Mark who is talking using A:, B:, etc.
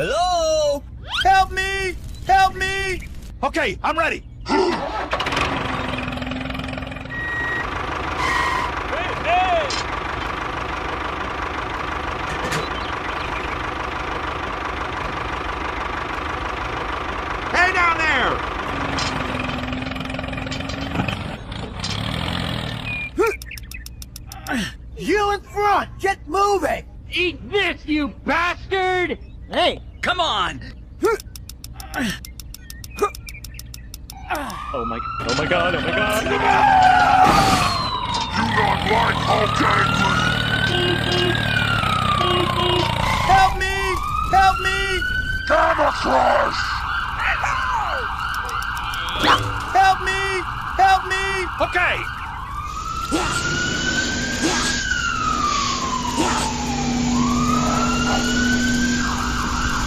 A: Hello? Help me! Help me!
B: Okay, I'm ready. Hey down there!
A: You in front! Get moving!
C: Eat this, you bastard!
A: Hey, come on!
C: Oh my god, oh my god, oh my god!
D: You not like Hulk angry?
A: Help me! Help me!
D: Gamma Crush!
A: Help me! Help me!
B: Okay!